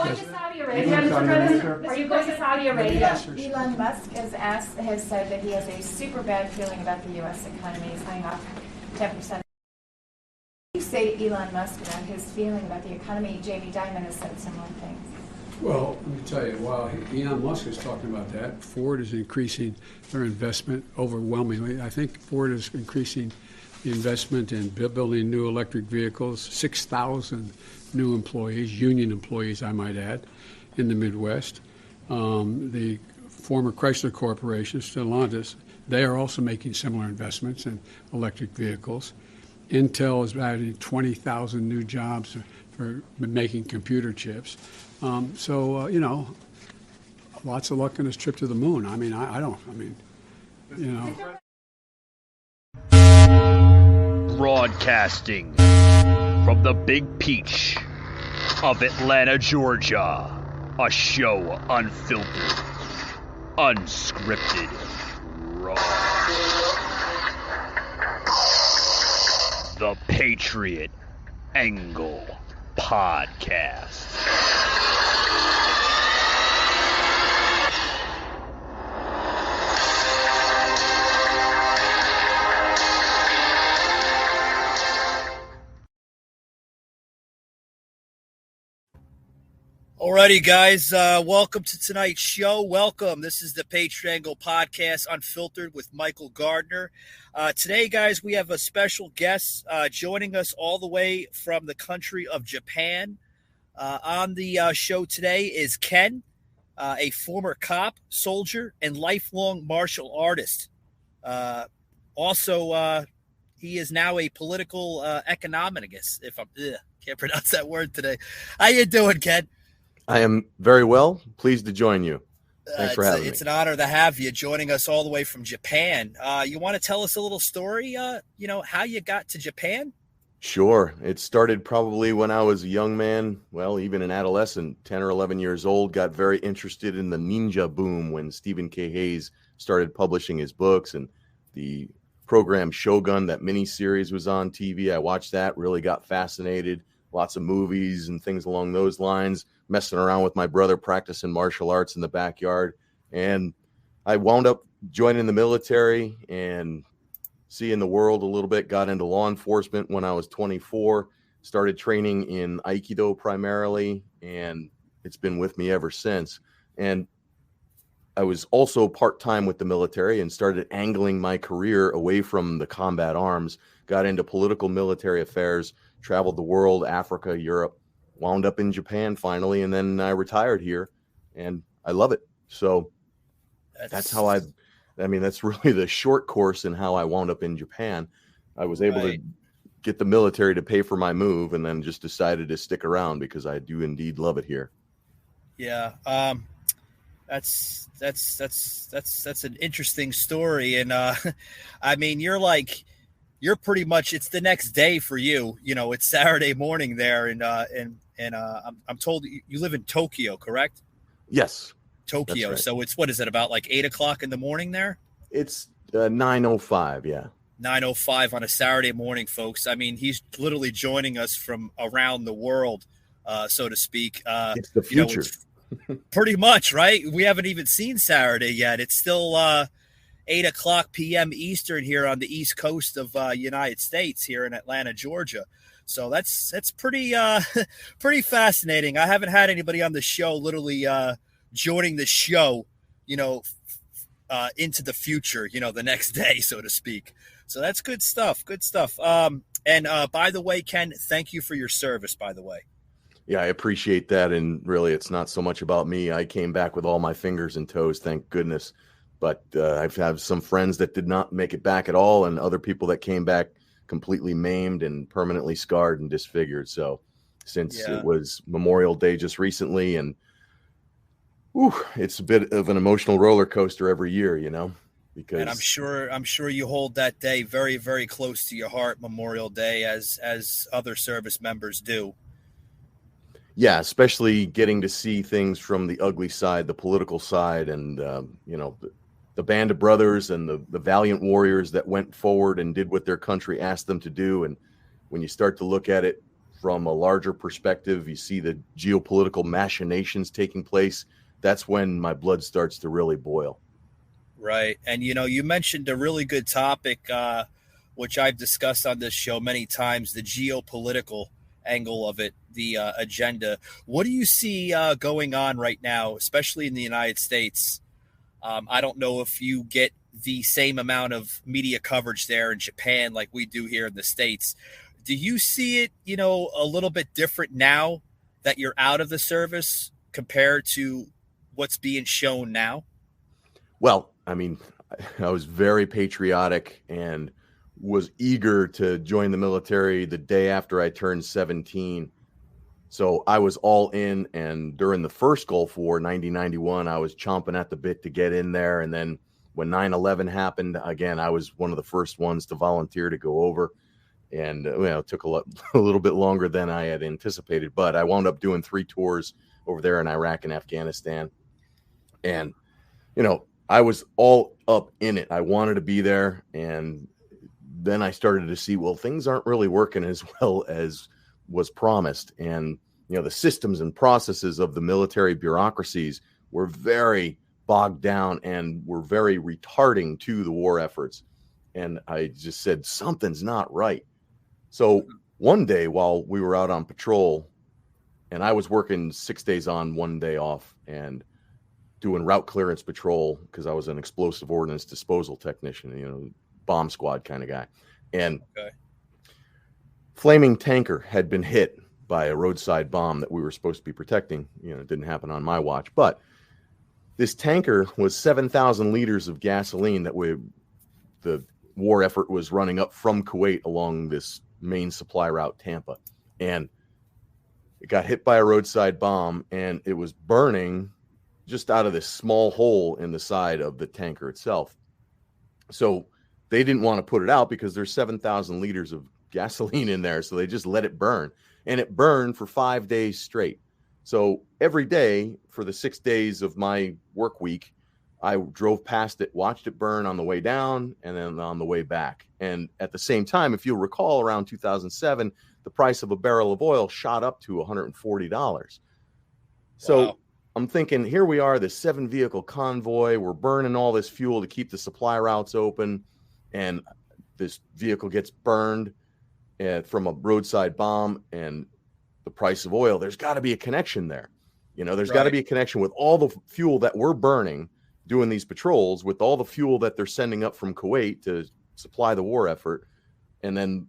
going to Saudi Arabia, Mr. President? Are you going to Saudi Arabia? Elon Musk has said that he has a super bad feeling about the U.S. economy. He's laying off 10%. You say to Elon Musk about his feeling about the economy. Jamie Dimon has said similar things. Well, let me tell you, while Elon Musk is talking about that, Ford is increasing their investment overwhelmingly. I think Ford is increasing the investment in building new electric vehicles, 6,000 new employees, union employees, I might add, in the Midwest. The former Chrysler Corporation, Stellantis, they are also making similar investments in electric vehicles. Intel is adding 20,000 new jobs for making computer chips. You know, lots of luck on his trip to the moon. I mean, Broadcasting from the Big Peach of Atlanta, Georgia. A show unfiltered, unscripted, raw. The Patriot Angle Podcast. Alrighty, guys, welcome to tonight's show. Welcome. This is the Patriot Angle Podcast, Unfiltered, with Michael Gardner. Today, guys, we have a special guest joining us all the way from the country of Japan. On the show today is Ken, a former cop, soldier, and lifelong martial artist. Also, he is now a political economist, if I can't pronounce that word today. How you doing, Ken? I am very well. Pleased to join you. Thanks for having me. It's an honor to have you joining us all the way from Japan. You want to tell us a little story, how you got to Japan? Sure. It started probably when I was a young man, well, even an adolescent, 10 or 11 years old, got very interested in the ninja boom when Stephen K. Hayes started publishing his books, and the program Shogun, that miniseries, was on TV. I watched that, really got fascinated. Lots of movies and things along those lines, messing around with my brother, practicing martial arts in the backyard. And I wound up joining the military and seeing the world a little bit, got into law enforcement when I was 24, started training in Aikido primarily, and it's been with me ever since. And I was also part-time with the military and started angling my career away from the combat arms, got into political military affairs, traveled the world, Africa, Europe, wound up in Japan finally, and then I retired here, and I love it. So that's how that's really the short course in how I wound up in Japan. I was able to get the military to pay for my move, and then just decided to stick around because I do indeed love it here. Yeah. That's an interesting story. And, I mean, you're pretty much, it's the next day for you, it's Saturday morning there. And I'm told you live in Tokyo, correct? Yes. Tokyo. Right. So what is it, about like 8:00 in the morning there? It's 9:05. Yeah. 9:05 on a Saturday morning, folks. I mean, he's literally joining us from around the world, so to speak. It's the future. Pretty much, right? We haven't even seen Saturday yet. It's still 8:00 p.m. Eastern here on the East Coast of United States here in Atlanta, Georgia. So that's pretty pretty fascinating. I haven't had anybody on the show literally joining the show, into the future, the next day, so to speak. So that's good stuff. Good stuff. And by the way, Ken, thank you for your service, by the way. Yeah, I appreciate that. And really, it's not so much about me. I came back with all my fingers and toes, thank goodness. But I've had some friends that did not make it back at all, and other people that came back completely maimed and permanently scarred and disfigured. So since it was Memorial Day just recently, and it's a bit of an emotional roller coaster every year, because. And I'm sure you hold that day very, very close to your heart, Memorial Day, as other service members do. Yeah, especially getting to see things from the ugly side, the political side, and the band of brothers and the valiant warriors that went forward and did what their country asked them to do. And when you start to look at it from a larger perspective, you see the geopolitical machinations taking place, that's when my blood starts to really boil. Right. And, you mentioned a really good topic, which I've discussed on this show many times, the geopolitical angle of it, the agenda. What do you see going on right now, especially in the United States? I don't know if you get the same amount of media coverage there in Japan like we do here in the States. Do you see it, a little bit different now that you're out of the service compared to what's being shown now? Well, I mean, I was very patriotic and was eager to join the military the day after I turned 17. So I was all in. And during the first Gulf War, 1991, I was chomping at the bit to get in there. And then when 9/11 happened, again, I was one of the first ones to volunteer to go over. And it took a little bit longer than I had anticipated. But I wound up doing 3 tours over there in Iraq and Afghanistan. And, I was all up in it. I wanted to be there. And then I started to see, well, things aren't really working as well as was promised. And, the systems and processes of the military bureaucracies were very bogged down and were very retarding to the war efforts. And I just said, something's not right. So one day while we were out on patrol, and I was working 6 days on, 1 day off, and doing route clearance patrol because I was an explosive ordnance disposal technician, bomb squad kind of guy. And flaming tanker had been hit by a roadside bomb that we were supposed to be protecting. It didn't happen on my watch, but this tanker was 7,000 liters of gasoline that the war effort was running up from Kuwait along this main supply route, Tampa. And it got hit by a roadside bomb, and it was burning just out of this small hole in the side of the tanker itself. So they didn't want to put it out because there's 7,000 liters of gasoline in there. So they just let it burn, and it burned for 5 days straight. So every day for the 6 days of my work week, I drove past it, watched it burn on the way down and then on the way back. And at the same time, if you'll recall, around 2007, the price of a barrel of oil shot up to $140. So Wow. I'm thinking, here we are, this 7-vehicle convoy. We're burning all this fuel to keep the supply routes open. And this vehicle gets burned from a roadside bomb, and the price of oil. There's got to be a connection there. There's got to be a connection with all the fuel that we're burning doing these patrols, with all the fuel that they're sending up from Kuwait to supply the war effort, and then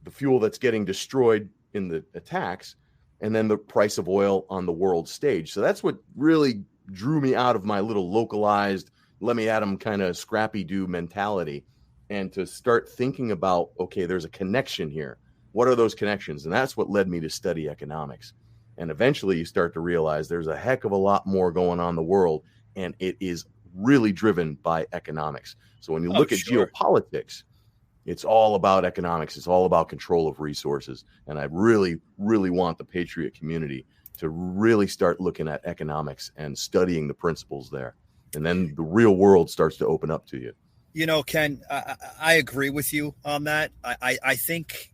the fuel that's getting destroyed in the attacks, and then the price of oil on the world stage. So that's what really drew me out of my little localized, let me at 'em kind of scrappy do mentality, and to start thinking about, okay, there's a connection here. What are those connections? And that's what led me to study economics. And eventually you start to realize there's a heck of a lot more going on in the world, and it is really driven by economics. So when you look at geopolitics, it's all about economics. It's all about control of resources. And I really, really want the Patriot community to really start looking at economics and studying the principles there. And then the real world starts to open up to you. Ken, I agree with you on that. I think,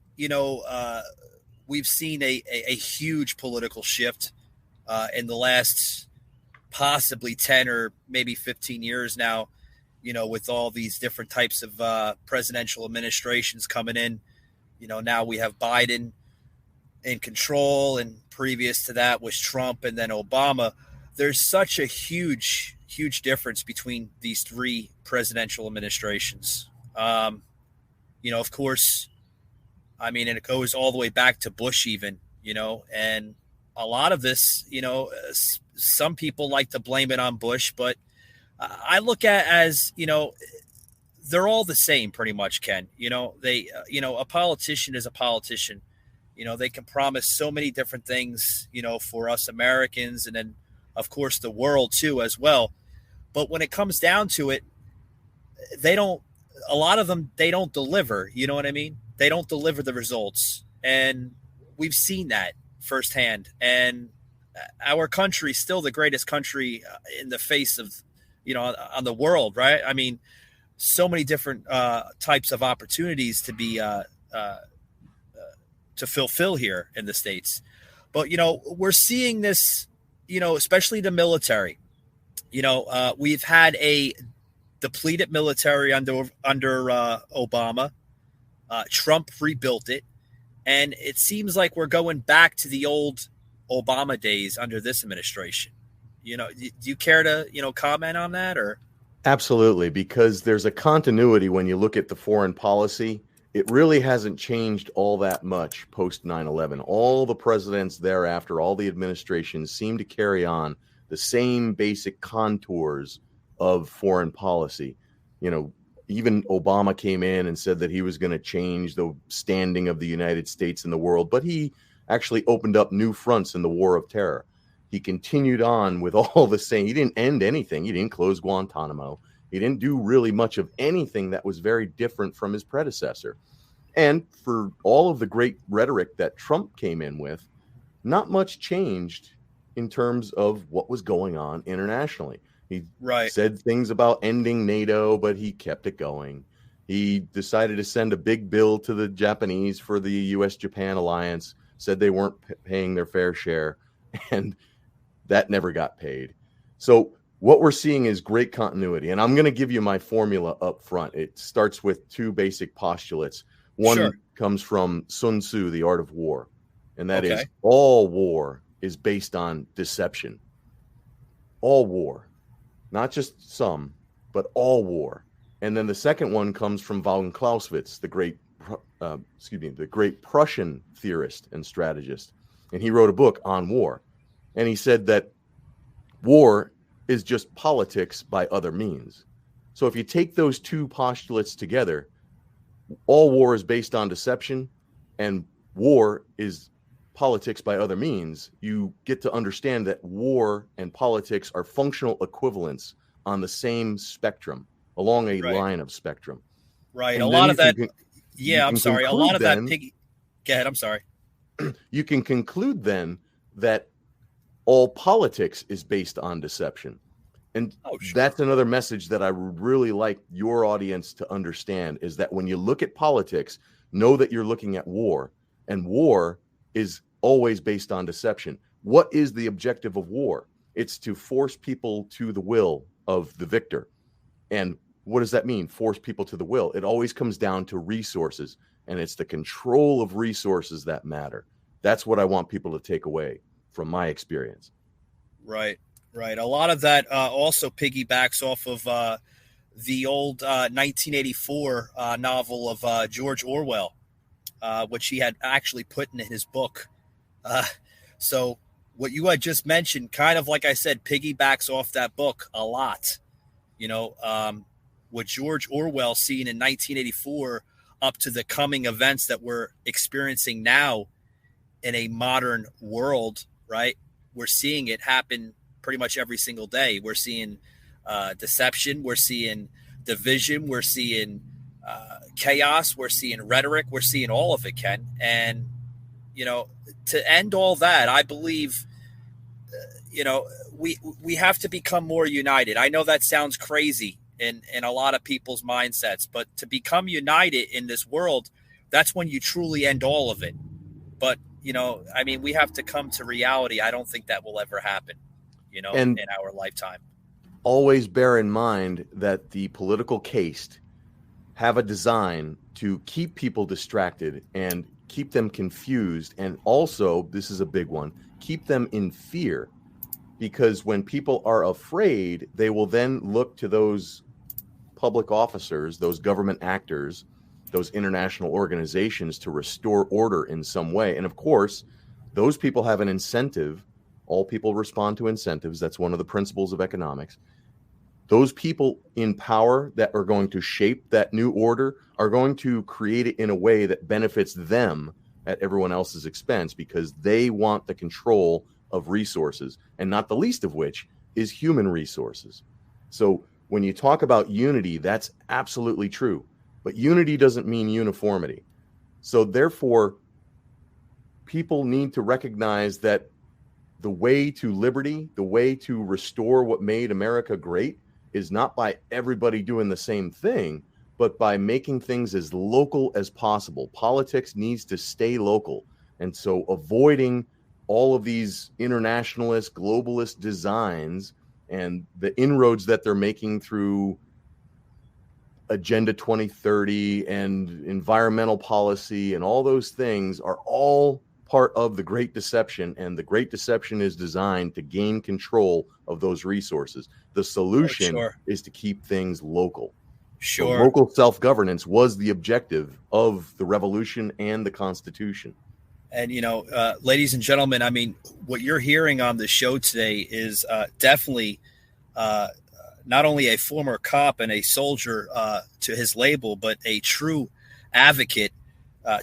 we've seen a huge political shift in the last possibly 10 or maybe 15 years now, with all these different types of presidential administrations coming in. Now we have Biden in control, and previous to that was Trump and then Obama. There's such a huge difference between these 3 presidential administrations. Of course, I mean, and it goes all the way back to Bush even, and a lot of this, some people like to blame it on Bush, but I look at as, they're all the same pretty much, Ken. A politician is a politician. They can promise so many different things, for us Americans, and then, of course, the world too as well. But when it comes down to it, a lot of them, they don't deliver. You know what I mean? They don't deliver the results. And we've seen that firsthand. And our country is still the greatest country in the face of, on the world, right? I mean, so many different types of opportunities to be to fulfill here in the States. But, we're seeing this, especially the military. We've had a depleted military under Obama. Trump rebuilt it. And it seems like we're going back to the old Obama days under this administration. Do you care to, comment on that or? Absolutely, because there's a continuity when you look at the foreign policy. It really hasn't changed all that much post 9/11. All the presidents thereafter, all the administrations seem to carry on the same basic contours of foreign policy. Even Obama came in and said that he was going to change the standing of the United States in the world, but he actually opened up new fronts in the war of terror. He continued on with all the same. He didn't end anything. He didn't close Guantanamo. He didn't do really much of anything that was very different from his predecessor. And for all of the great rhetoric that Trump came in with, not much changed in terms of what was going on internationally. He said things about ending NATO, but he kept it going. He decided to send a big bill to the Japanese for the U.S.-Japan alliance, said they weren't paying their fair share, and that never got paid. So what we're seeing is great continuity, and I'm going to give you my formula up front. It starts with two basic postulates. One comes from Sun Tzu, The Art of War, and that is all war is based on deception. All war. Not just some, but all war. And then the second one comes from von Clausewitz, the great Prussian theorist and strategist. And he wrote a book on war. And he said that war is just politics by other means. So if you take those two postulates together, all war is based on deception and war is politics by other means, you get to understand that war and politics are functional equivalents on the same spectrum, along a line of spectrum. Right. And a lot of that. I'm sorry. A lot of that. Go ahead. I'm sorry. You can conclude then that all politics is based on deception. And that's another message that I would really like your audience to understand, is that when you look at politics, know that you're looking at war, and war is always based on deception. What is the objective of war? It's to force people to the will of the victor. And what does that mean? Force people to the will. It always comes down to resources, and it's the control of resources that matter. That's what I want people to take away from my experience. Right. A lot of that also piggybacks off of the old 1984 novel of George Orwell, which he had actually put in his book. So what you had just mentioned, kind of like I said, piggybacks off that book a lot. What George Orwell seen in 1984 up to the coming events that we're experiencing now in a modern world, right? We're seeing it happen pretty much every single day. We're seeing deception. We're seeing division. We're seeing chaos. We're seeing rhetoric. We're seeing all of it, Ken. And, to end all that, I believe, we have to become more united. I know that sounds crazy in a lot of people's mindsets, but to become united in this world, that's when you truly end all of it. But, we have to come to reality. I don't think that will ever happen, in our lifetime. Always bear in mind that the political caste have a design to keep people distracted and keep them confused. And also, this is a big one, keep them in fear. Because when people are afraid, they will then look to those public officers, those government actors, those international organizations to restore order in some way. And of course, those people have an incentive. All people respond to incentives. That's one of the principles of economics. Those people in power that are going to shape that new order are going to create it in a way that benefits them at everyone else's expense, because they want the control of resources, and not the least of which is human resources. So when you talk about unity, that's absolutely true. But unity doesn't mean uniformity. So therefore, people need to recognize that the way to liberty, the way to restore what made America great, is not by everybody doing the same thing, but by making things as local as possible. Politics needs to stay local. And so avoiding all of these internationalist, globalist designs and the inroads that they're making through Agenda 2030 and environmental policy and all those things are all part of the Great Deception. And the Great Deception is designed to gain control of those resources. The solution is to keep things local. So local self-governance was the objective of the revolution and the Constitution. And, ladies and gentlemen, I mean, what you're hearing on the show today is definitely not only a former cop and a soldier to his label, but a true advocate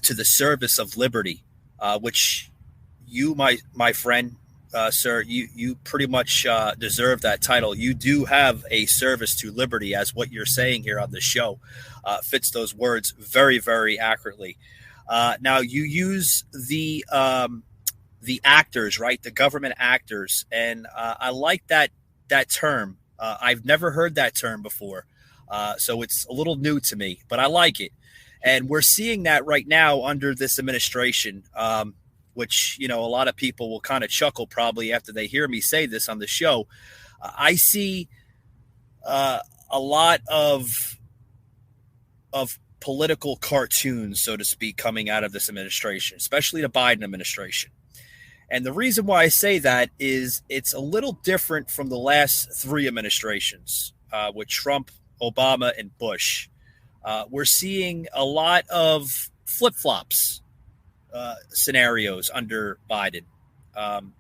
to the service of liberty, which you, my friend, sir, you pretty much deserve that title. You do have a service to liberty, as what you're saying here on the show fits those words very, very accurately. Now, you use the actors, right? The government actors, and I like that term. I've never heard that term before, so it's a little new to me, but I like it. And we're seeing that right now under this administration, which, a lot of people will kind of chuckle probably after they hear me say this on the show. I see a lot of political cartoons, so to speak, coming out of this administration, especially the Biden administration. And the reason why I say that is it's a little different from the last three administrations with Trump, Obama, and Bush. We're seeing a lot of flip-flops scenarios under Biden. I'm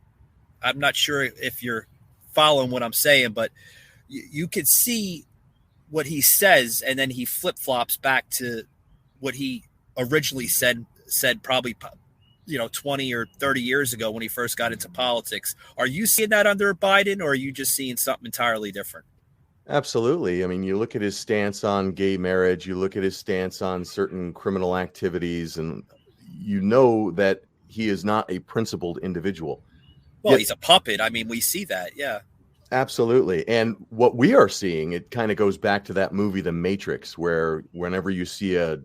not sure if you're following what I'm saying, but you could see what he says, and then he flip-flops back to what he originally said probably 20 or 30 years ago when he first got into politics. Are you seeing that under Biden, or are you just seeing something entirely different? Absolutely. I mean, you look at his stance on gay marriage, you look at his stance on certain criminal activities, and you know that he is not a principled individual. Well, he's a puppet. I mean, we see that. Yeah. Absolutely. And what we are seeing, it kind of goes back to that movie, The Matrix, where whenever you see a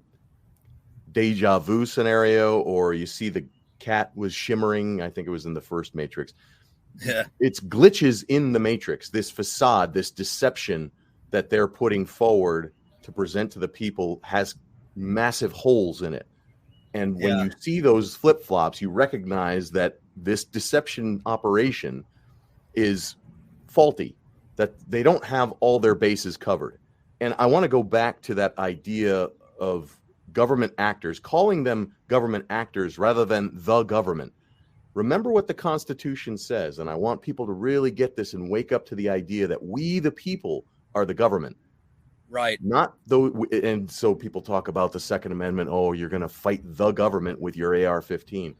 deja vu scenario or you see the cat was shimmering, I think it was in the first Matrix. Yeah. It's glitches in the Matrix, this facade, this deception that they're putting forward to present to the people has massive holes in it. And when you see those flip-flops, you recognize that this deception operation is faulty, that they don't have all their bases covered. And I want to go back to that idea of government actors, calling them government actors rather than the government. Remember what the Constitution says, and I want people to really get this and wake up to the idea that we, the people, are the government. Right. Not though, and so people talk about the Second Amendment. Oh, you're going to fight the government with your AR-15.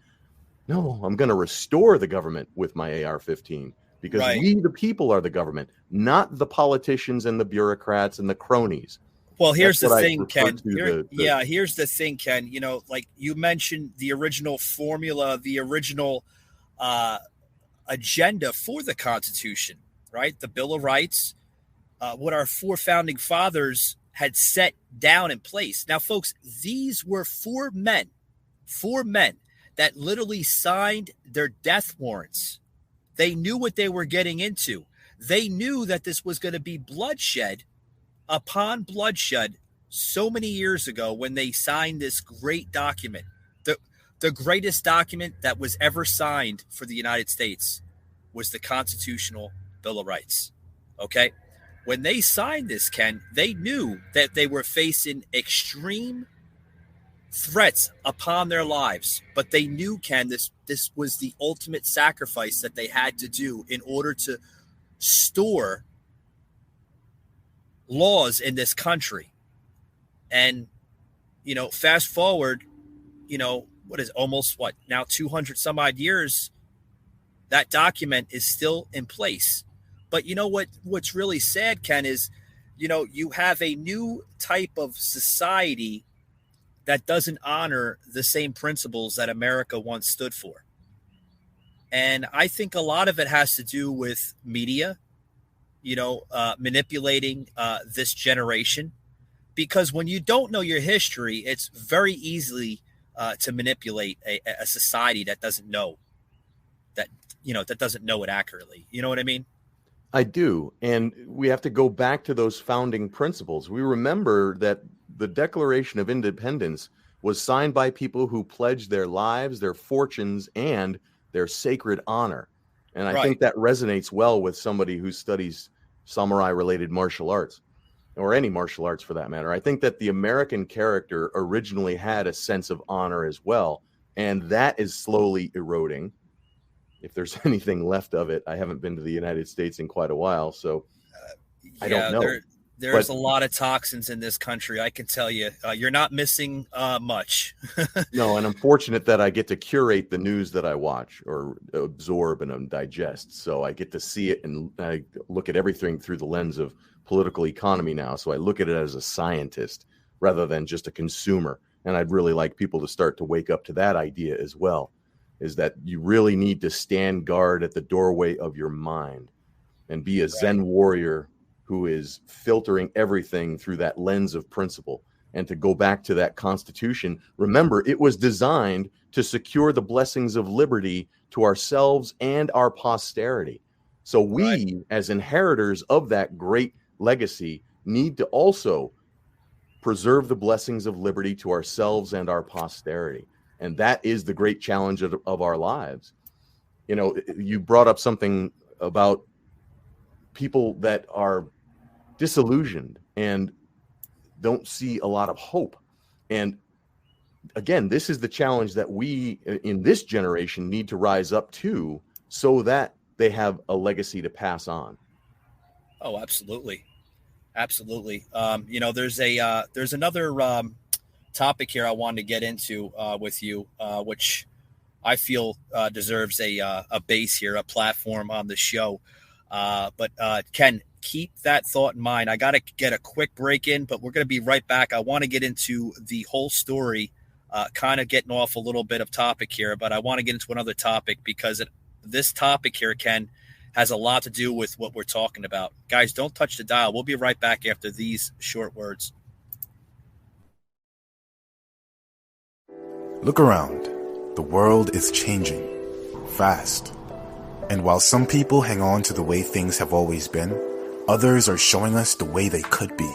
No, I'm going to restore the government with my AR-15 because we, the people, are the government, not the politicians and the bureaucrats and the cronies. Well, here's the thing, Ken. Here's the thing, Ken. Like you mentioned, the original formula, the original agenda for the Constitution, right? The Bill of Rights, what our four founding fathers had set down in place. Now, folks, these were four men that literally signed their death warrants. They knew what they were getting into. They knew that this was going to be bloodshed upon bloodshed so many years ago when they signed this great document, the greatest document that was ever signed for the United States was the Constitutional Bill of Rights. Okay. When they signed this, Ken, they knew that they were facing extreme threats upon their lives, but they knew, Ken, this was the ultimate sacrifice that they had to do in order to store laws in this country. And, fast forward, what is almost now 200 some odd years, that document is still in place. But what's really sad, Ken, is, you have a new type of society that doesn't honor the same principles that America once stood for. And I think a lot of it has to do with media, manipulating this generation, because when you don't know your history, it's very easily to manipulate a society that doesn't know that doesn't know it accurately. You know what I mean? I do. And we have to go back to those founding principles. We remember that the Declaration of Independence was signed by people who pledged their lives, their fortunes, and their sacred honor. And I think that resonates well with somebody who studies samurai-related martial arts, or any martial arts for that matter. I think that the American character originally had a sense of honor as well, and that is slowly eroding. If there's anything left of it, I haven't been to the United States in quite a while, so I don't know. There's a lot of toxins in this country. I can tell you, you're not missing much. No, and I'm fortunate that I get to curate the news that I watch or absorb and digest. So I get to see it, and I look at everything through the lens of political economy now. So I look at it as a scientist rather than just a consumer. And I'd really like people to start to wake up to that idea as well, is that you really need to stand guard at the doorway of your mind and be a Zen warrior who is filtering everything through that lens of principle. And to go back to that Constitution, remember, it was designed to secure the blessings of liberty to ourselves and our posterity. So we, as inheritors of that great legacy, need to also preserve the blessings of liberty to ourselves and our posterity. And that is the great challenge of our lives. You know, you brought up something about people that are disillusioned and don't see a lot of hope. And again, this is the challenge that we in this generation need to rise up to, so that they have a legacy to pass on. Oh, absolutely. Absolutely. There's another topic here I wanted to get into with you, which I feel deserves a base here, a platform on the show. But Ken, keep that thought in mind. I got to get a quick break in, but we're going to be right back. I want to get into the whole story, kind of getting off a little bit of topic here, but I want to get into another topic because this topic here, Ken, has a lot to do with what we're talking about. Guys, don't touch the dial. We'll be right back after these short words. Look around. The world is changing fast. And while some people hang on to the way things have always been, others are showing us the way they could be.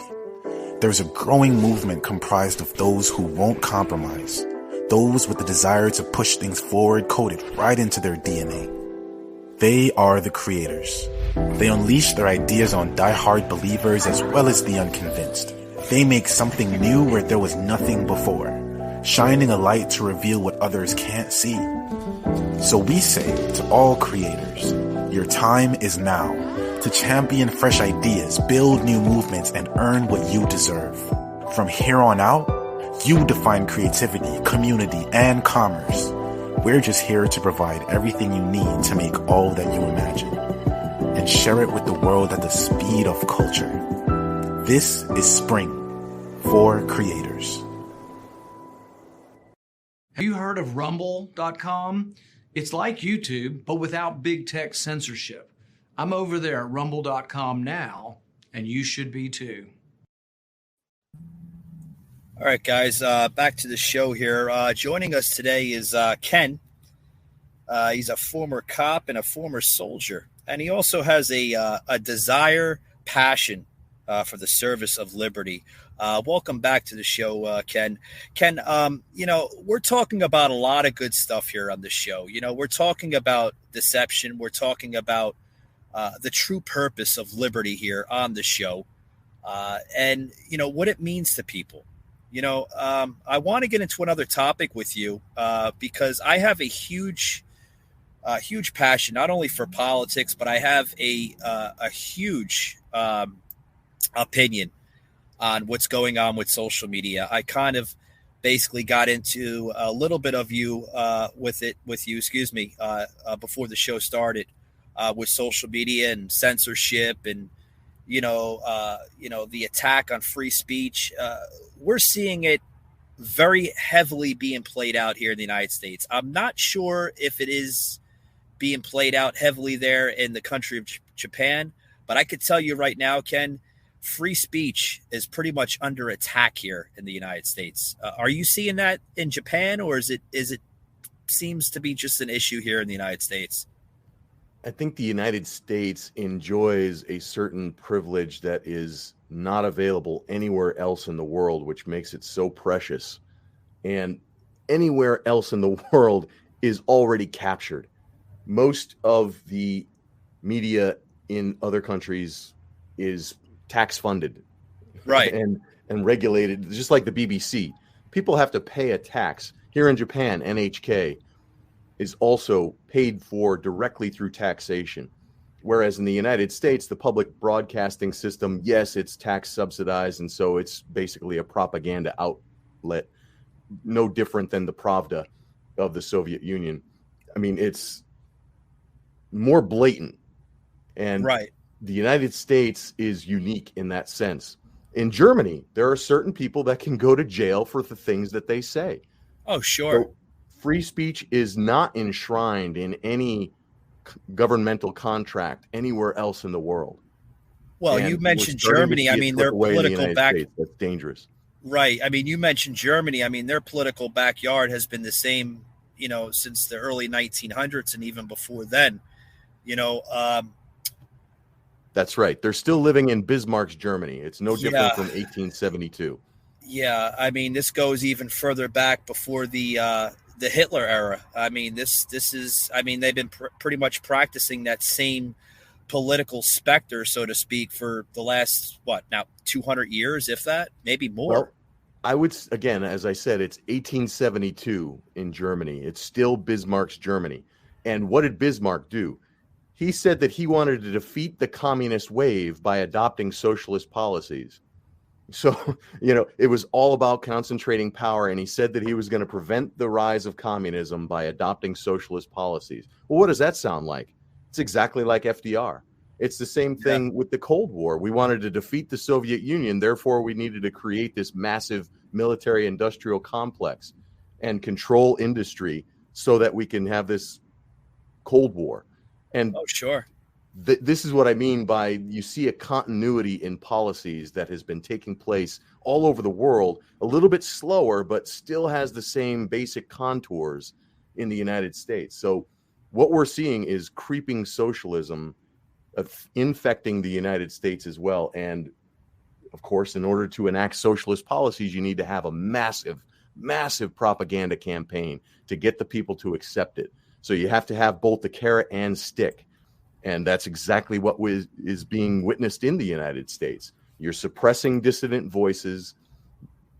There's a growing movement comprised of those who won't compromise, those with the desire to push things forward coded right into their DNA. They are the creators. They unleash their ideas on die-hard believers as well as the unconvinced. They make something new where there was nothing before, shining a light to reveal what others can't see. So we say to all creators, your time is now to champion fresh ideas, build new movements, and earn what you deserve. From here on out, you define creativity, community, and commerce. We're just here to provide everything you need to make all that you imagine and share it with the world at the speed of culture. This is Spring for Creators. Have you heard of Rumble.com? It's like YouTube, but without big tech censorship. I'm over there at Rumble.com now, and you should be too. All right, guys, back to the show here. Joining us today is Ken. He's a former cop and a former soldier, and he also has a desire, passion for the service of liberty. Welcome back to the show, Ken. Ken, we're talking about a lot of good stuff here on the show. You know, we're talking about deception. We're talking about the true purpose of liberty here on the show, and, you know, what it means to people. You know, I want to get into another topic with you because I have a huge passion, not only for politics, but I have a huge opinion on what's going on with social media. I kind of basically got into a little bit of you with you, before the show started, with social media and censorship and, the attack on free speech. We're seeing it very heavily being played out here in the United States. I'm not sure if it is being played out heavily there in the country of Japan, but I could tell you right now, Ken, free speech is pretty much under attack here in the United States. Are you seeing that in Japan, or is it seems to be just an issue here in the United States? I think the United States enjoys a certain privilege that is not available anywhere else in the world, which makes it so precious. And anywhere else in the world is already captured. Most of the media in other countries is tax funded, right, and regulated, just like the BBC. People have to pay a tax. Here in Japan, NHK is also paid for directly through taxation. Whereas in the United States, the public broadcasting system, yes, it's tax subsidized, and so it's basically a propaganda outlet, no different than the Pravda of the Soviet Union. I mean, it's more blatant. And right. The United States is unique in that sense. In Germany, there are certain people that can go to jail for the things that they say. Oh, sure. So free speech is not enshrined in any governmental contract anywhere else in the world. Well, And you mentioned we're starting to Germany. see I it mean, slip their away in the political United back. States. That's dangerous. Right. I mean, you mentioned Germany. I mean, their political backyard has been the same, since the early 1900s and even before then. That's right. They're still living in Bismarck's Germany. It's no Yeah. different from 1872. Yeah, I mean, this goes even further back before the Hitler era. I mean, this is. I mean, they've been pretty much practicing that same political specter, so to speak, for the last 200 years, if that, maybe more. Well, I would, again, as I said, it's 1872 in Germany. It's still Bismarck's Germany. And what did Bismarck do? He said that he wanted to defeat the communist wave by adopting socialist policies. So, it was all about concentrating power. And he said that he was going to prevent the rise of communism by adopting socialist policies. Well, what does that sound like? It's exactly like FDR. It's the same thing with the Cold War. We wanted to defeat the Soviet Union. Therefore, we needed to create this massive military industrial complex and control industry so that we can have this Cold War. And oh, sure. This is what I mean by you see a continuity in policies that has been taking place all over the world, a little bit slower, but still has the same basic contours in the United States. So what we're seeing is creeping socialism infecting the United States as well. And of course, in order to enact socialist policies, you need to have a massive, massive propaganda campaign to get the people to accept it. So you have to have both the carrot and stick. And that's exactly what is being witnessed in the United States. You're suppressing dissident voices,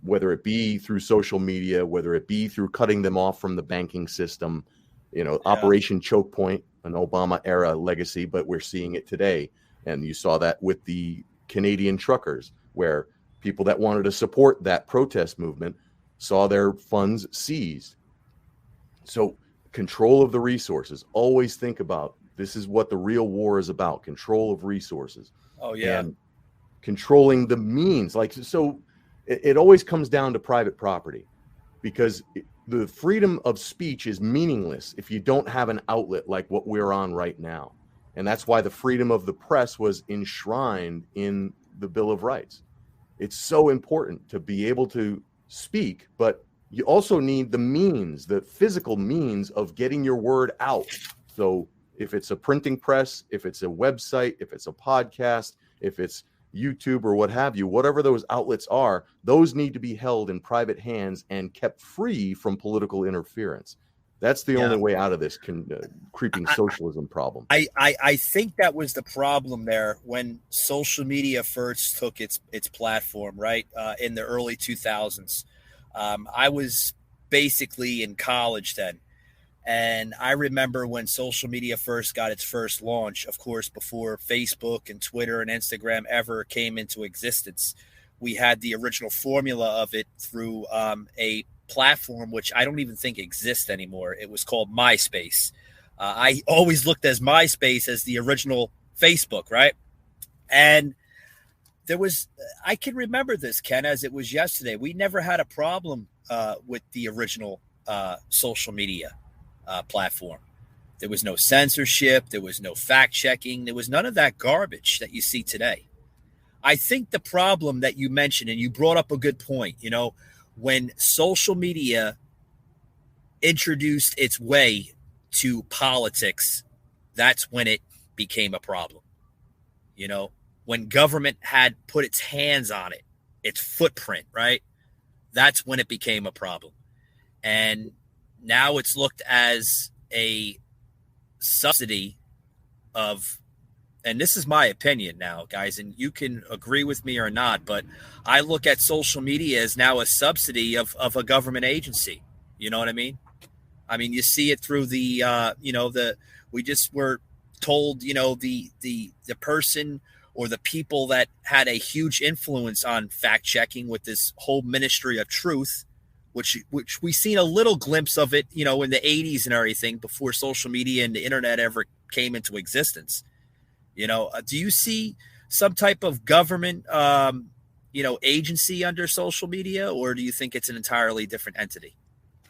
whether it be through social media, whether it be through cutting them off from the banking system, Operation Choke Point, an Obama era legacy, but we're seeing it today. And you saw that with the Canadian truckers, where people that wanted to support that protest movement saw their funds seized. So control of the resources. Always think about this is what the real war is about, control of resources. Oh, yeah. And controlling the means. It always comes down to private property, because the freedom of speech is meaningless if you don't have an outlet like what we're on right now. And that's why the freedom of the press was enshrined in the Bill of Rights. It's so important to be able to speak, but you also need the means, the physical means of getting your word out. So if it's a printing press, if it's a website, if it's a podcast, if it's YouTube or what have you, whatever those outlets are, those need to be held in private hands and kept free from political interference. That's the only way out of this creeping socialism problem. I think that was the problem there when social media first took its platform, right, in the early 2000s. I was basically in college then. And I remember when social media first got its first launch, of course, before Facebook and Twitter and Instagram ever came into existence, we had the original formula of it through a platform which I don't even think exists anymore. It was called MySpace. I always looked as MySpace as the original Facebook, right? And I can remember this, Ken, as it was yesterday. We never had a problem with the original social media platform. There was no censorship. There was no fact checking. There was none of that garbage that you see today. I think the problem that you mentioned, and you brought up a good point, when social media introduced its way to politics, that's when it became a problem. When government had put its hands on it, its footprint, right? That's when it became a problem. And now it's looked as a subsidy of, and this is my opinion now, guys, and you can agree with me or not, but I look at social media as now a subsidy of a government agency. You know what I mean? I mean, you see it through we just were told, the person or the people that had a huge influence on fact checking with this whole Ministry of Truth, which we seen a little glimpse of it, in the 80s and everything before social media and the internet ever came into existence. Do you see some type of government, agency under social media, or do you think it's an entirely different entity?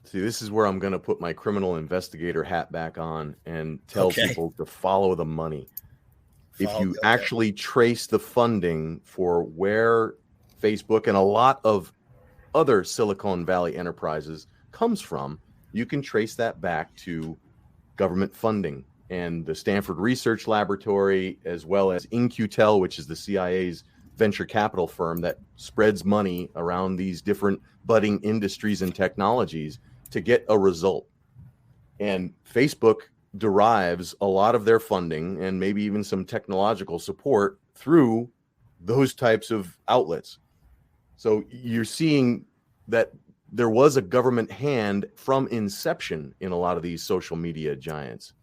See, this is where I'm going to put my criminal investigator hat back on and tell people to follow the money. If you actually trace the funding for where Facebook and a lot of other Silicon Valley enterprises comes from, you can trace that back to government funding and the Stanford Research Laboratory, as well as In-Q-Tel, which is the CIA's venture capital firm that spreads money around these different budding industries and technologies to get a result. And Facebook derives a lot of their funding and maybe even some technological support through those types of outlets. So you're seeing that there was a government hand from inception in a lot of these social media giants.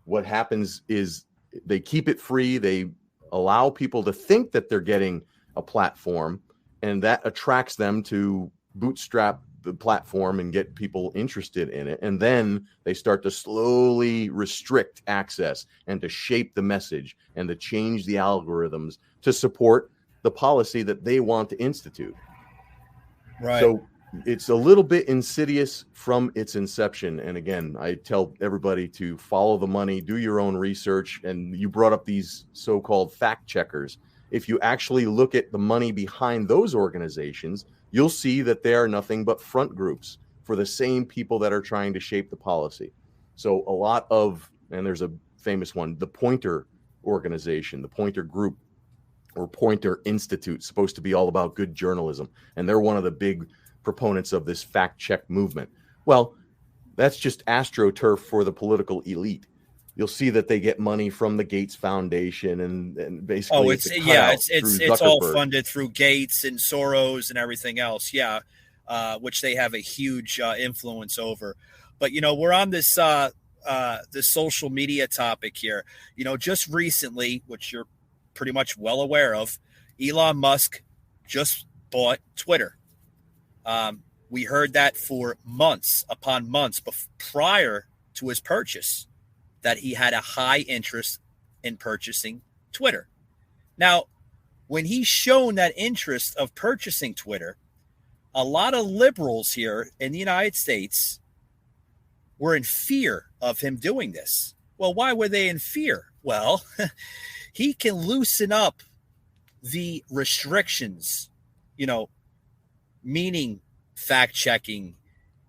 What happens is they keep it free. They allow people to think that they're getting a platform, and that attracts them to bootstrap the platform and get people interested in it. And then they start to slowly restrict access and to shape the message and to change the algorithms to support the policy that they want to institute. Right. So it's a little bit insidious from its inception. And again, I tell everybody to follow the money, do your own research. And you brought up these so-called fact checkers. If you actually look at the money behind those organizations, you'll see that they are nothing but front groups for the same people that are trying to shape the policy. So a lot of, and there's a famous one, the Pointer organization, the Pointer Group or Pointer Institute, supposed to be all about good journalism. And they're one of the big proponents of this fact check movement. Well, that's just AstroTurf for the political elite. You'll see that they get money from the Gates Foundation and basically it's all funded through Gates and Soros and everything else. Yeah, which they have a huge influence over. But we're on this this social media topic here. Just recently, which you're pretty much well aware of, Elon Musk just bought Twitter. We heard that for months upon months prior to his purchase, that he had a high interest in purchasing Twitter. Now, when he's shown that interest of purchasing Twitter, a lot of liberals here in the United States were in fear of him doing this. Well, why were they in fear? Well, he can loosen up the restrictions, meaning fact checking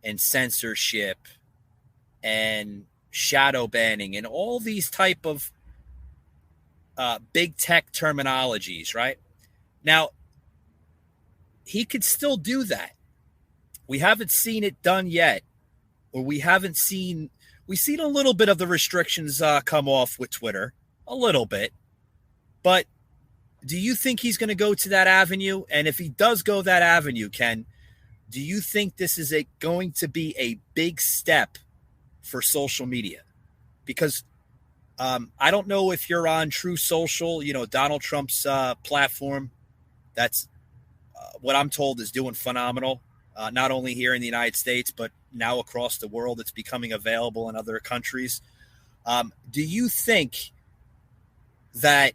and censorship and shadow banning and all these type of big tech terminologies, right? Now, he could still do that. We haven't seen it done yet, or we've seen a little bit of the restrictions come off with Twitter, a little bit. But do you think he's going to go to that avenue? And if he does go that avenue, Ken, do you think this is going to be a big step for social media? Because I don't know if you're on True Social, Donald Trump's platform. That's what I'm told is doing phenomenal, not only here in the United States, but now across the world. It's becoming available in other countries. Do you think that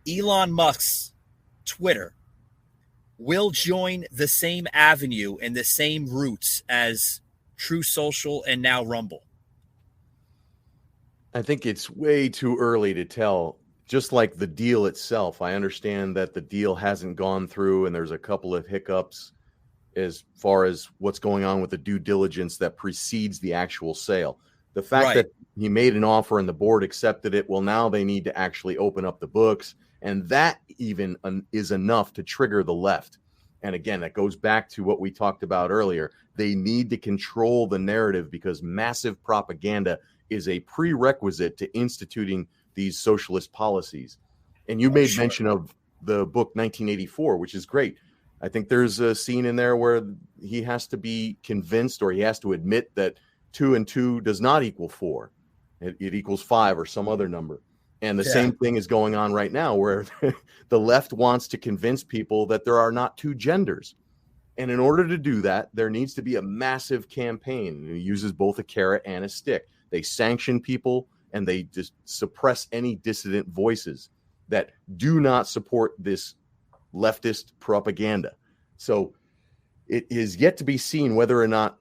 Elon Musk's Twitter will join the same avenue and the same routes as True Social and now Rumble? I think it's way too early to tell. just like the deal itself, I understand that the deal hasn't gone through and there's a couple of hiccups as far as what's going on with the due diligence that precedes the actual sale. The fact that he made an offer and the board accepted it, well, now they need to actually open up the books. And that even is enough to trigger the left. And again, that goes back to what we talked about earlier. They need to control the narrative because massive propaganda is a prerequisite to instituting these socialist policies. And you made mention of the book 1984, which is great. I think there's a scene in there where he has to be convinced, or he has to admit that 2 and 2 does not equal 4. It equals 5 or some other number. And the same thing is going on right now where the left wants to convince people that there are not 2 genders. And in order to do that, there needs to be a massive campaign. It uses both a carrot and a stick. They sanction people and they just suppress any dissident voices that do not support this leftist propaganda. So it is yet to be seen whether or not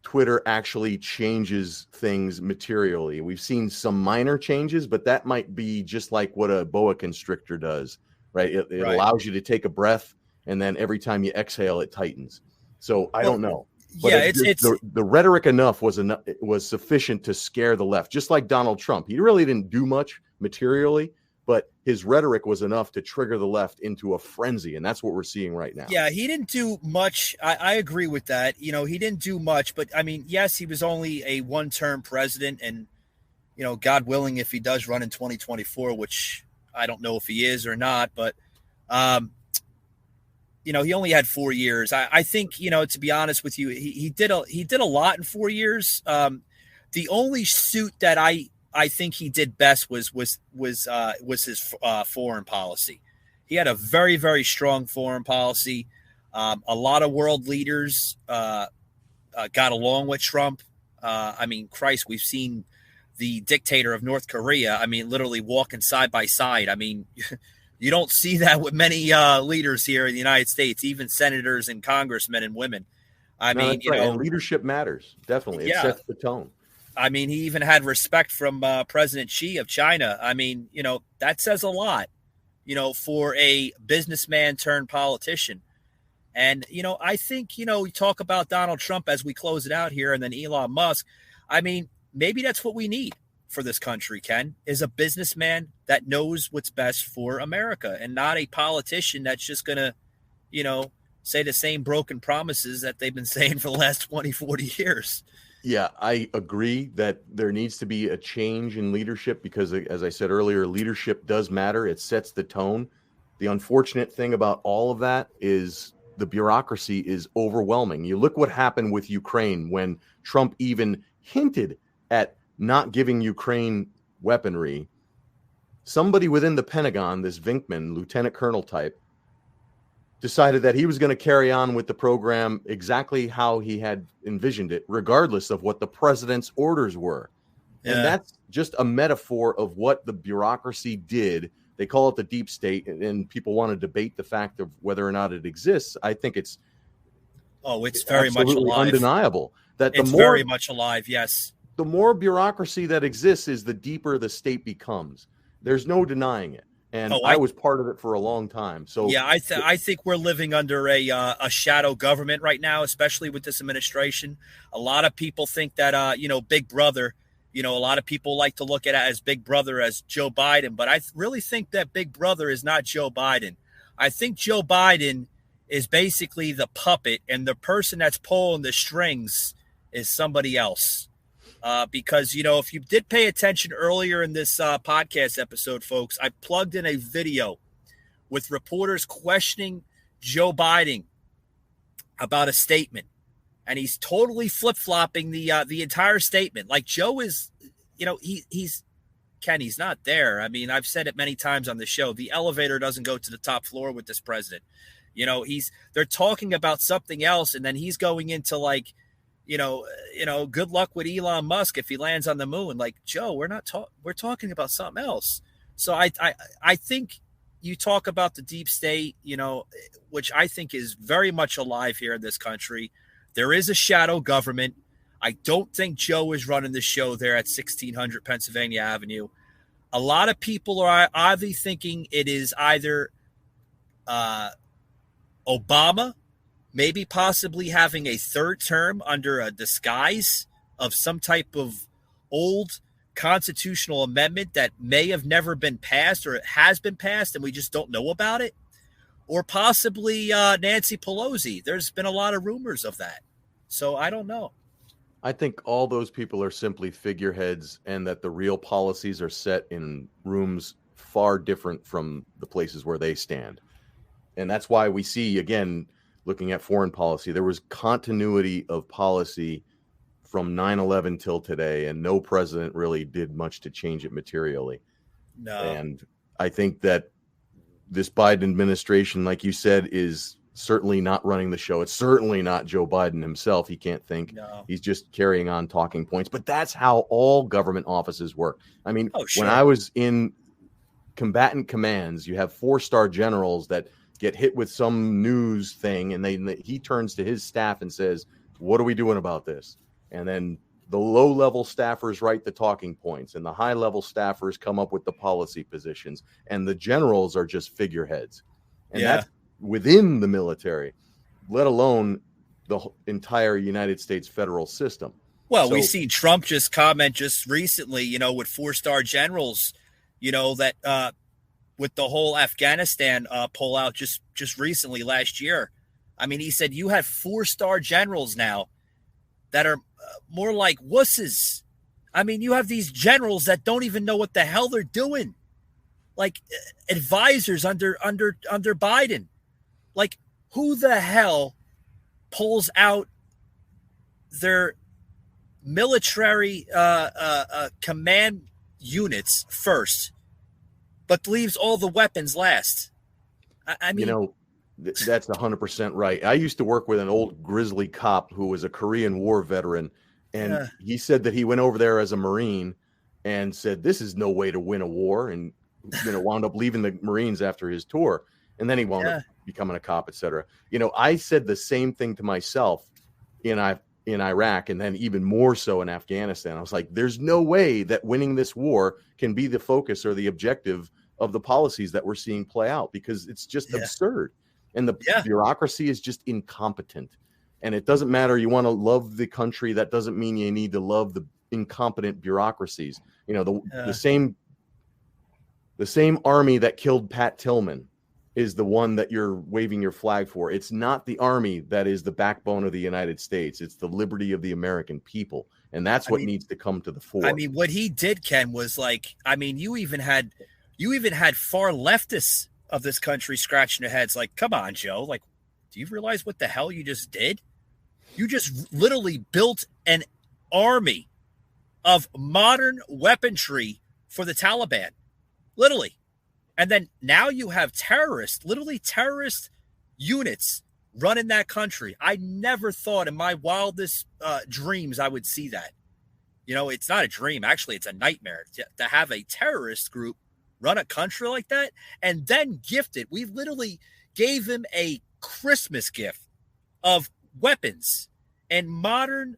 Twitter actually changes things materially. We've seen some minor changes, but that might be just like what a boa constrictor does, right? It allows you to take a breath, and then every time you exhale, it tightens. So I don't know. But it's the rhetoric was sufficient to scare the left, just like Donald Trump. He really didn't do much materially, but his rhetoric was enough to trigger the left into a frenzy, and that's what we're seeing right now. Yeah, he didn't do much. I agree with that. You know, he didn't do much, but I mean, yes, he was only a one-term president, and you know, God willing, if he does run in 2024, which I don't know if he is or not, but you know, he only had 4 years. I think, you know, to be honest with you, he did a lot in 4 years. The only suit that I think he did best was his foreign policy. He had a very, very strong foreign policy. A lot of world leaders got along with Trump. I mean, Christ, we've seen the dictator of North Korea, I mean, literally walking side by side. I mean, you don't see that with many leaders here in the United States, even senators and congressmen and women. I mean, you know, leadership matters. Definitely. It sets the tone. I mean, he even had respect from President Xi of China. I mean, you know, that says a lot, you know, for a businessman turned politician. And, you know, I think, you know, we talk about Donald Trump as we close it out here and then Elon Musk. I mean, maybe that's what we need for this country, Ken, is a businessman that knows what's best for America and not a politician that's just going to, you know, say the same broken promises that they've been saying for the last 20, 40 years. Yeah, I agree that there needs to be a change in leadership because, as I said earlier, leadership does matter. It sets the tone. The unfortunate thing about all of that is the bureaucracy is overwhelming. You look what happened with Ukraine when Trump even hinted at not giving Ukraine weaponry. Somebody within the Pentagon, this Vinkman, lieutenant colonel type, decided that he was going to carry on with the program exactly how he had envisioned it, regardless of what the president's orders were. Yeah. And that's just a metaphor of what the bureaucracy did. They call it the deep state, and people want to debate the fact of whether or not it exists. I think it's very much alive. Undeniable that it's very much alive. Yes. The more bureaucracy that exists is the deeper the state becomes. There's no denying it. And I was part of it for a long time. So yeah, I think we're living under a shadow government right now, especially with this administration. A lot of people think that you know, Big Brother, you know, a lot of people like to look at it as Big Brother as Joe Biden, but I really think that Big Brother is not Joe Biden. I think Joe Biden is basically the puppet, and the person that's pulling the strings is somebody else. Because, you know, if you did pay attention earlier in this podcast episode, folks, I plugged in a video with reporters questioning Joe Biden about a statement. And he's totally flip-flopping the entire statement. Like Joe is, you know, he's Ken, he's not there. I mean, I've said it many times on the show. The elevator doesn't go to the top floor with this president. You know, they're talking about something else, and then he's going into like, you know, good luck with Elon Musk if he lands on the moon. Like, Joe, we're talking about something else. So I think you talk about the deep state, you know, which I think is very much alive here in this country. There is a shadow government. I don't think Joe is running the show there at 1600 Pennsylvania Avenue. a lot of people are either thinking it is either Obama, maybe possibly having a third term under a disguise of some type of old constitutional amendment that may have never been passed, or it has been passed and we just don't know about it, or possibly Nancy Pelosi. There's been a lot of rumors of that. So I don't know. I think all those people are simply figureheads, and that the real policies are set in rooms far different from the places where they stand. And that's why we see, again, looking at foreign policy, there was continuity of policy from 9/11 till today, and no president really did much to change it materially. No. And I think that this Biden administration, like you said, is certainly not running the show. It's certainly not Joe Biden himself. He can't think. No. He's just carrying on talking points. But that's how all government offices work. I mean, Sure. When I was in combatant commands, you have 4-star generals that get hit with some news thing, and he turns to his staff and says, "What are we doing about this?" And then the low-level staffers write the talking points, and the high-level staffers come up with the policy positions, and the generals are just figureheads. And that's within the military, let alone the entire United States federal system. Well, we've seen Trump just comment just recently, with 4-star generals, that with the whole Afghanistan pullout just recently last year. I mean, he said you have 4-star generals now that are more like wusses. I mean, you have these generals that don't even know what the hell they're doing, like advisors under Biden. Like, who the hell pulls out their military command units first, but leaves all the weapons last? I mean, that's 100% right. I used to work with an old grizzly cop who was a Korean War veteran, and he said that he went over there as a Marine and said, "This is no way to win a war," and wound up leaving the Marines after his tour, and then he wound up becoming a cop, etc. I said the same thing to myself in Iraq, and then even more so in Afghanistan. I was like, there's no way that winning this war can be the focus or the objective of the policies that we're seeing play out, because it's just absurd. And the bureaucracy is just incompetent. And it doesn't matter. You want to love the country. That doesn't mean you need to love the incompetent bureaucracies. The same army that killed Pat Tillman is the one that you're waving your flag for. It's not the army that is the backbone of the United States. It's the liberty of the American people. And that's what needs to come to the fore. I mean, what he did, Ken, was you even had far leftists of this country scratching their heads like, come on, Joe. Like, do you realize what the hell you just did? You just literally built an army of modern weaponry for the Taliban. Literally. And then now you have terrorist units running that country. I never thought in my wildest dreams I would see that. It's not a dream. Actually, it's a nightmare to have a terrorist group run a country like that and then gift it. We literally gave him a Christmas gift of weapons and modern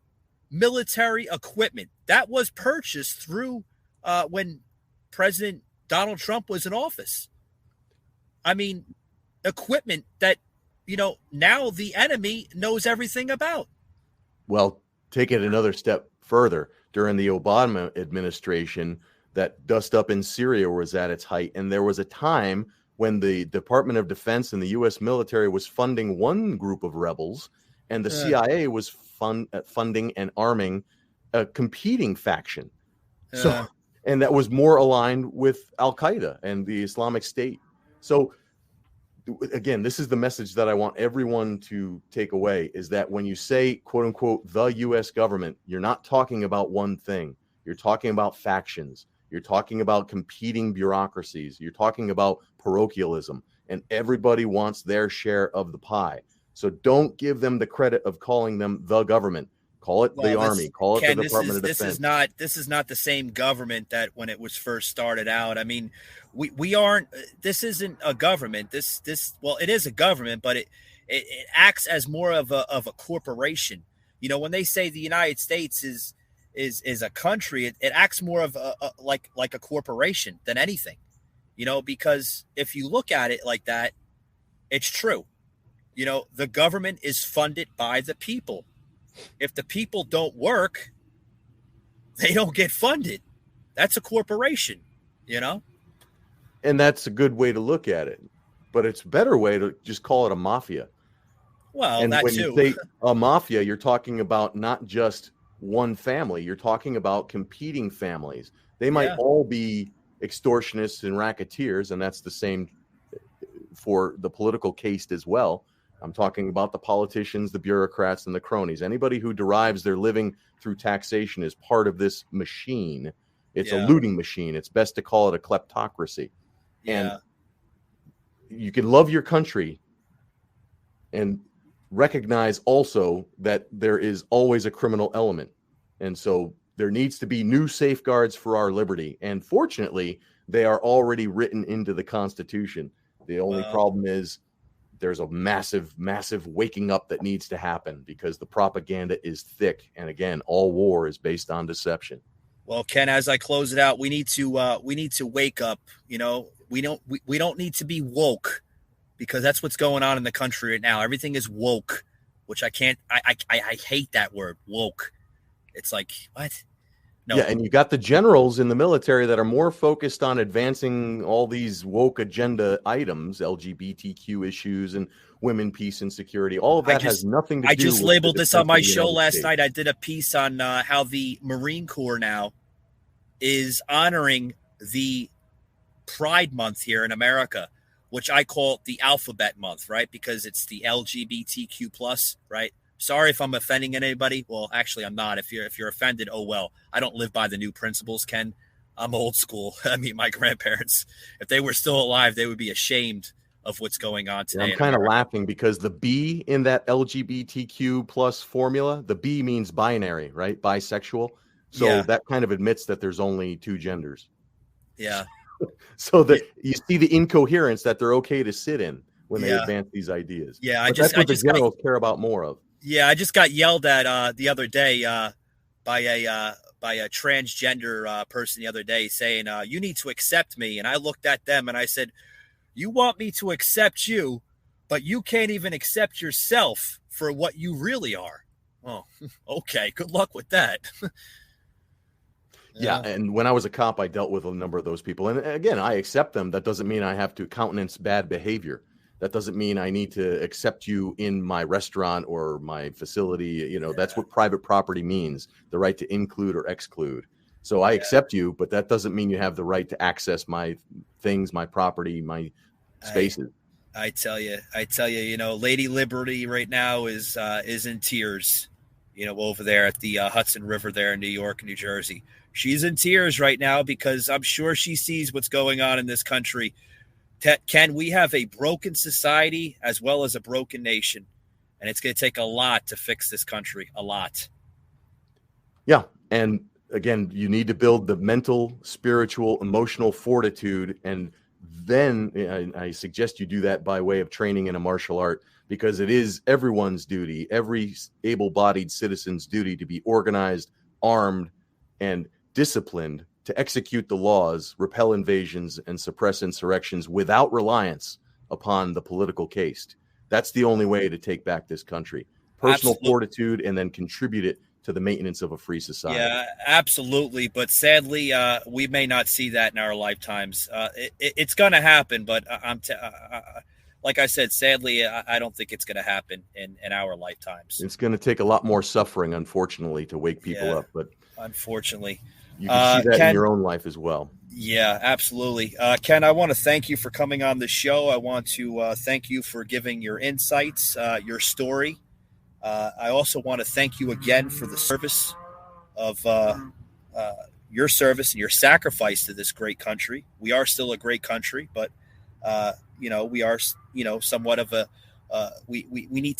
military equipment that was purchased through when President Donald Trump was in office. I mean, equipment that, now the enemy knows everything about. Well, take it another step further. During the Obama administration, that dust up in Syria was at its height. And there was a time when the Department of Defense and the U.S. military was funding one group of rebels, and the CIA was funding and arming a competing faction. And that was more aligned with Al-Qaeda and the Islamic State. So again, this is the message that I want everyone to take away, is that when you say, quote unquote, the U.S. government, you're not talking about one thing. You're talking about factions. You're talking about competing bureaucracies. You're talking about parochialism, and everybody wants their share of the pie. So don't give them the credit of calling them the government. Call it the Army. Call it the Department of Defense. This is not the same government that when it was first started out. I mean, we aren't. This isn't a government. Well, it is a government, but it acts as more of a corporation. When they say the United States is is a country. It acts more of like a corporation than anything, because if you look at it like that, it's true. The government is funded by the people. If the people don't work, they don't get funded. That's a corporation, And that's a good way to look at it. But it's a better way to just call it a mafia. Well, And that when too. you say a mafia, you're talking about not just one family. You're talking about competing families. They might all be extortionists and racketeers, and that's the same for the political caste as well. I'm talking about the politicians, the bureaucrats, and the cronies. Anybody who derives their living through taxation is part of this machine. It's a looting machine. It's best to call it a kleptocracy. And you can love your country and recognize also that there is always a criminal element. And so there needs to be new safeguards for our liberty. And fortunately, they are already written into the Constitution. The only problem is there's a massive, massive waking up that needs to happen because the propaganda is thick. And again, all war is based on deception. Well, Ken, as I close it out, we need to wake up. We don't need to be woke, because that's what's going on in the country right now. Everything is woke, which I hate that word, woke. It's like, what? No. Yeah, and you got the generals in the military that are more focused on advancing all these woke agenda items, LGBTQ issues and women, peace, and security. All of that has nothing to do with... I just labeled this on my show last States. night. I did a piece on how the Marine Corps now is honoring the Pride Month here in America, which I call the Alphabet Month, right? Because it's the LGBTQ plus, right? Sorry if I'm offending anybody. Well, actually, I'm not. If you're offended, oh well. I don't live by the new principles, Ken. I'm old school. I mean, my grandparents, if they were still alive, they would be ashamed of what's going on today. I'm kind of laughing because the B in that LGBTQ plus formula, the B means binary, right? Bisexual. So that kind of admits that there's only two genders. Yeah. So that you see the incoherence that they're okay to sit in when they advance these ideas. Yeah, that's what the generals care about more of. Yeah, I just got yelled at the other day by a transgender person the other day saying, you need to accept me. And I looked at them and I said, you want me to accept you, but you can't even accept yourself for what you really are. Oh, okay. Good luck with that. Yeah, and when I was a cop, I dealt with a number of those people. And again, I accept them. That doesn't mean I have to countenance bad behavior. That doesn't mean I need to accept you in my restaurant or my facility. That's what private property means, the right to include or exclude. So I accept you, but that doesn't mean you have the right to access my things, my property, my spaces. I tell you, Lady Liberty right now is in tears, over there at the Hudson River there in New York and New Jersey. She's in tears right now because I'm sure she sees what's going on in this country. Ken, we have a broken society as well as a broken nation, and it's going to take a lot to fix this country, a lot. Yeah, and again, you need to build the mental, spiritual, emotional fortitude, and then I suggest you do that by way of training in a martial art, because it is everyone's duty, every able-bodied citizen's duty to be organized, armed, and disciplined to execute the laws, repel invasions, and suppress insurrections without reliance upon the political caste. That's the only way to take back this country. Personal fortitude, and then contribute it to the maintenance of a free society. Yeah, absolutely. But sadly, we may not see that in our lifetimes. It's going to happen, but like I said, sadly, I don't think it's going to happen in our lifetimes. It's going to take a lot more suffering, unfortunately, to wake people up. But unfortunately, you can see that Ken, in your own life as well. Yeah, absolutely. Ken, I want to thank you for coming on the show. I want to thank you for giving your insights, your story. I also want to thank you again for the service of your service and your sacrifice to this great country. We are still a great country, but we are somewhat of a we need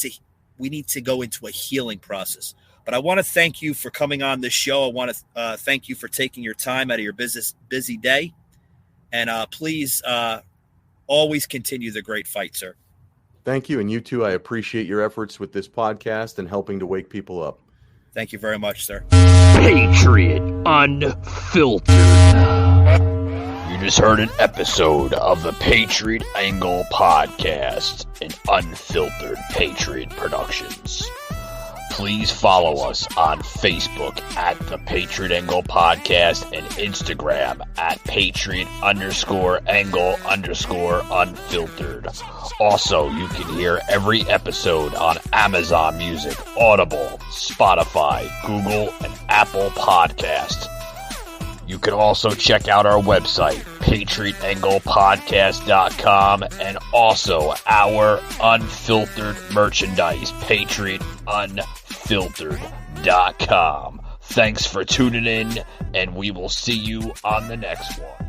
to go into a healing process. But I want to thank you for coming on this show. I want to thank you for taking your time out of your busy day. And please always continue the great fight, sir. Thank you. And you too. I appreciate your efforts with this podcast and helping to wake people up. Thank you very much, sir. Patriot Unfiltered. You just heard an episode of the Patriot Angle Podcast, an unfiltered Patriot Productions. Please follow us on Facebook at the Patriot Angle Podcast and Instagram at Patriot_Angle_Unfiltered. Also, you can hear every episode on Amazon Music, Audible, Spotify, Google, and Apple Podcasts. You can also check out our website, PatriotAnglePodcast.com, and also our unfiltered merchandise, PatriotUnfiltered.com. Thanks for tuning in, and we will see you on the next one.